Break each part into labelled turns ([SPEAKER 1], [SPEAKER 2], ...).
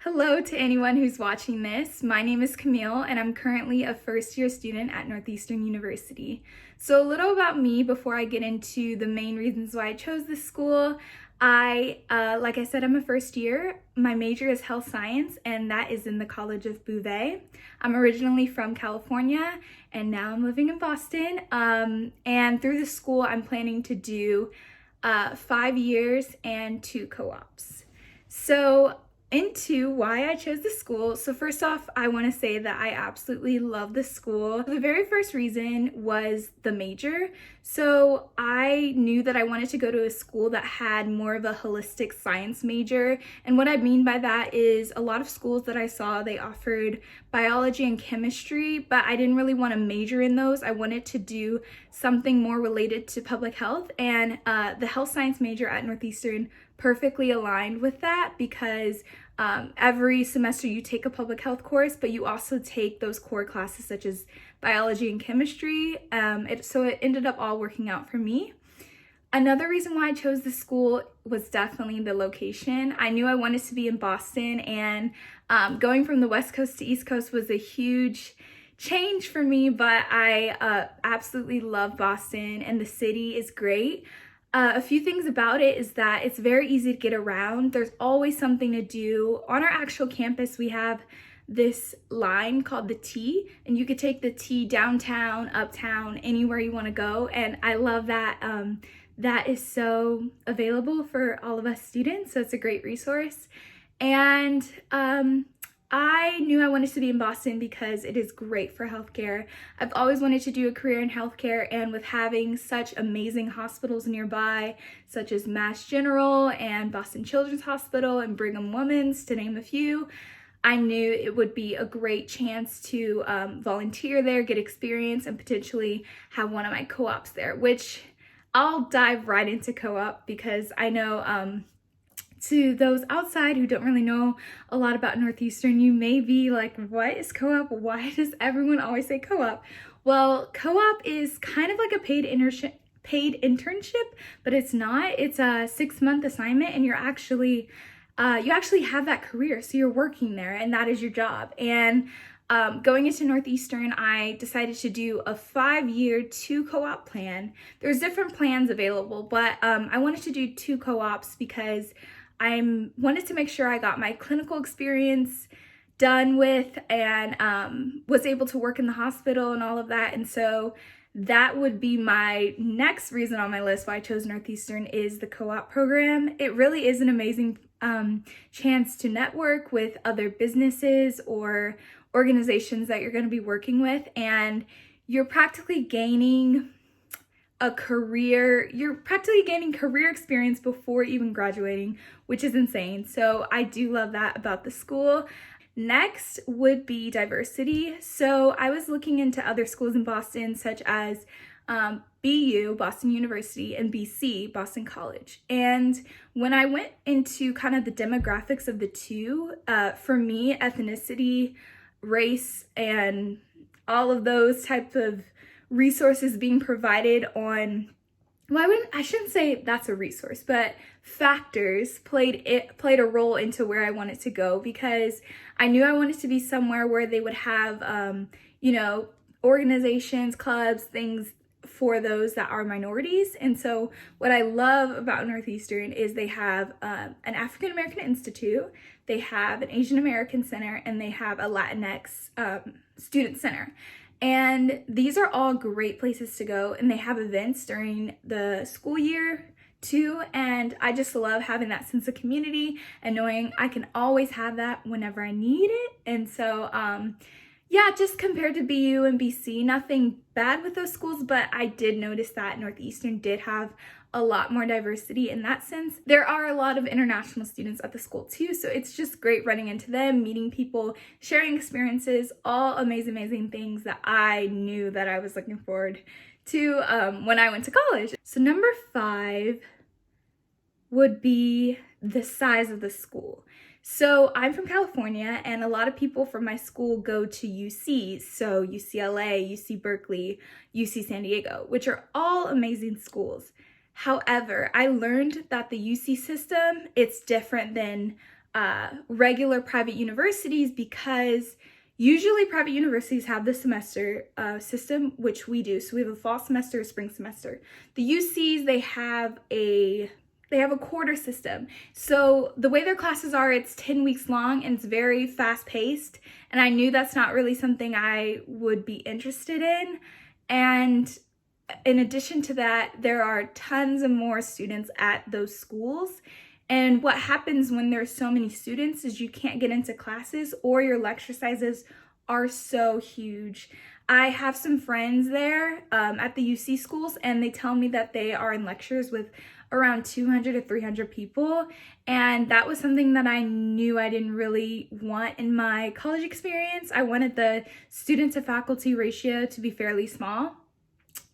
[SPEAKER 1] Hello to anyone who's watching this. My name is Camille and I'm currently a first year student at Northeastern University. So a little about me before I get into the main reasons why I chose this school. Like I said, I'm a first year. My major is health science and that is in the College of Beauvais. I'm originally from California and now I'm living in Boston. And through the school, I'm planning to do 5 years and 2 co-ops. So into why I chose this school. So first off, I want to say that I absolutely love this school. The very first reason was the major. So I knew that I wanted to go to a school that had more of a holistic science major. And what I mean by that is a lot of schools that I saw, they offered biology and chemistry, but I didn't really want to major in those. I wanted to do something more related to public health, and the health science major at Northeastern perfectly aligned with that because every semester you take a public health course, but you also take those core classes such as biology and chemistry. So it ended up all working out for me. Another reason why I chose this school was definitely the location. I knew I wanted to be in Boston, and going from the West Coast to East Coast was a huge change for me, but I absolutely love Boston and the city is great. A few things about it is that it's very easy to get around. There's always something to do. On our actual campus, we have this line called the T, and you could take the T downtown, uptown, anywhere you want to go. And I love that that is so available for all of us students. So it's a great resource. And I knew I wanted to be in Boston because it is great for healthcare. I've always wanted to do a career in healthcare, and with having such amazing hospitals nearby, such as Mass General and Boston Children's Hospital and Brigham Women's, to name a few, I knew it would be a great chance to volunteer there, get experience, and potentially have one of my co-ops there, which I'll dive right into co-op because I know to those outside who don't really know a lot about Northeastern, you may be like, what is co-op? Why does everyone always say co-op? Well, co-op is kind of like a paid internship, but it's not. It's a 6-month assignment, and you actually have that career. So you're working there, and that is your job. And going into Northeastern, I decided to do a 5-year 2 co-op plan. There's different plans available, but I wanted to do 2 co-ops because I wanted to make sure I got my clinical experience done with and was able to work in the hospital and all of that. And so that would be my next reason on my list why I chose Northeastern is the co-op program. It really is an amazing chance to network with other businesses or organizations that you're going to be working with, and you're practically gaining career experience before even graduating, which is insane. So I do love that about the school. Next would be diversity. So I was looking into other schools in Boston, such as BU, Boston University, and BC, Boston College. And when I went into kind of the demographics of the two, for me, ethnicity, race, and all of those types of resources being provided on, I shouldn't say that's a resource, but factors played a role into where I wanted to go, because I knew I wanted to be somewhere where they would have organizations, clubs, things for those that are minorities. And so what I love about Northeastern is they have an African American Institute, they have an Asian American Center, and they have a Latinx student center. And these are all great places to go, and they have events during the school year too, and I just love having that sense of community and knowing I can always have that whenever I need it. And so yeah, just compared to BU and BC, nothing bad with those schools, but I did notice that Northeastern did have a lot more diversity in that sense. There are a lot of international students at the school too, so it's just great running into them, meeting people, sharing experiences, all amazing things that I knew that I was looking forward to when I went to college. So number 5 would be the size of the school. So I'm from California, and a lot of people from my school go to UC, so UCLA, UC Berkeley, UC San Diego, which are all amazing schools. However, I learned that the UC system, it's different than regular private universities, because usually private universities have the semester system, which we do. So we have a fall semester, a spring semester. The UCs, they have a quarter system. So the way their classes are, it's 10 weeks long and it's very fast paced. And I knew that's not really something I would be interested in. And in addition to that, there are tons of more students at those schools. And what happens when there's so many students is you can't get into classes, or your lecture sizes are so huge. I have some friends there at the UC schools, and they tell me that they are in lectures with around 200 to 300 people. And that was something that I knew I didn't really want in my college experience. I wanted the student to faculty ratio to be fairly small.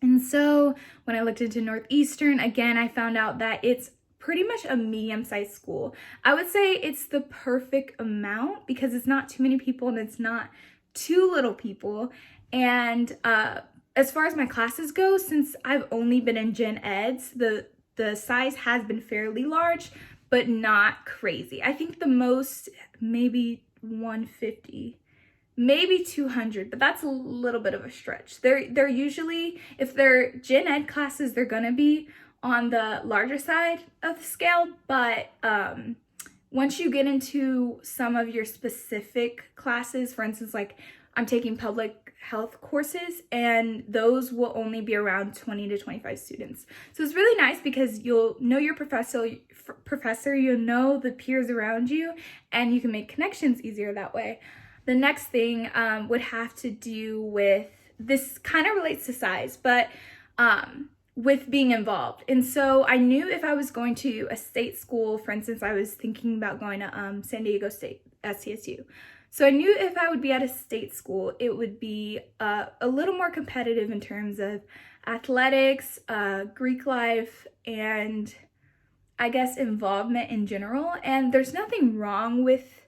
[SPEAKER 1] And so when I looked into Northeastern, again, I found out that it's pretty much a medium-sized school. I would say it's the perfect amount because it's not too many people and it's not too little people. And as far as my classes go, since I've only been in gen eds, the size has been fairly large, but not crazy. I think the most, maybe 150, maybe 200, but that's a little bit of a stretch. They're usually, if they're gen ed classes, they're gonna be on the larger side of the scale, but once you get into some of your specific classes, for instance, like I'm taking public health courses, and those will only be around 20 to 25 students. So it's really nice because you'll know your professor, you'll know the peers around you, and you can make connections easier that way. The next thing would have to do with, this kind of relates to size, but with being involved. And so I knew if I was going to a state school, for instance, I was thinking about going to San Diego State, SDSU. So I knew if I would be at a state school, it would be a little more competitive in terms of athletics, Greek life, and I guess involvement in general. And there's nothing wrong with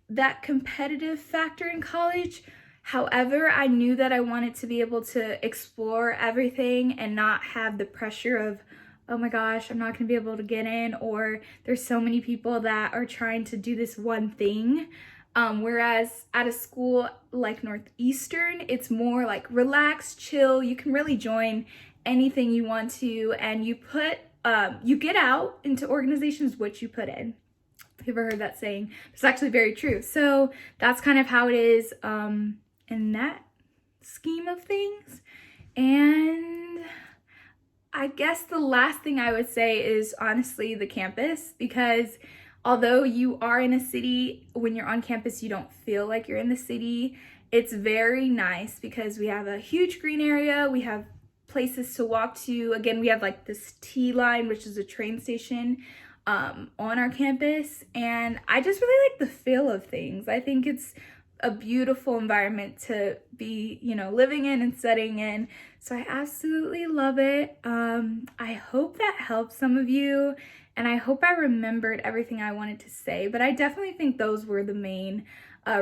[SPEAKER 1] that competitive factor in college. However, I knew that I wanted to be able to explore everything and not have the pressure of, oh my gosh, I'm not going to be able to get in, or there's so many people that are trying to do this one thing. Whereas at a school like Northeastern, it's more like relax, chill. You can really join anything you want to, and you get out into organizations what you put in. Have you ever heard that saying? It's actually very true. So that's kind of how it is in that scheme of things. And I guess the last thing I would say is honestly the campus, because although you are in a city, when you're on campus, you don't feel like you're in the city. It's very nice because we have a huge green area. We have places to walk to. Again, we have like this T line, which is a train station on our campus. And I just really like the feel of things. I think it's a beautiful environment to be, living in and studying in. So I absolutely love it. I hope that helps some of you, and I hope I remembered everything I wanted to say, but I definitely think those were the main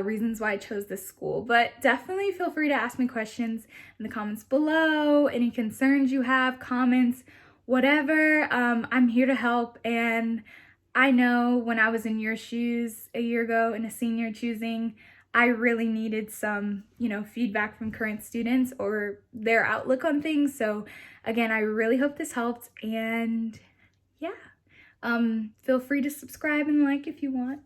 [SPEAKER 1] reasons why I chose this school. But definitely feel free to ask me questions in the comments below, any concerns you have, comments, whatever. I'm here to help, and I know when I was in your shoes a year ago and a senior choosing, I really needed some, feedback from current students or their outlook on things. So again, I really hope this helped, and yeah, feel free to subscribe and like if you want.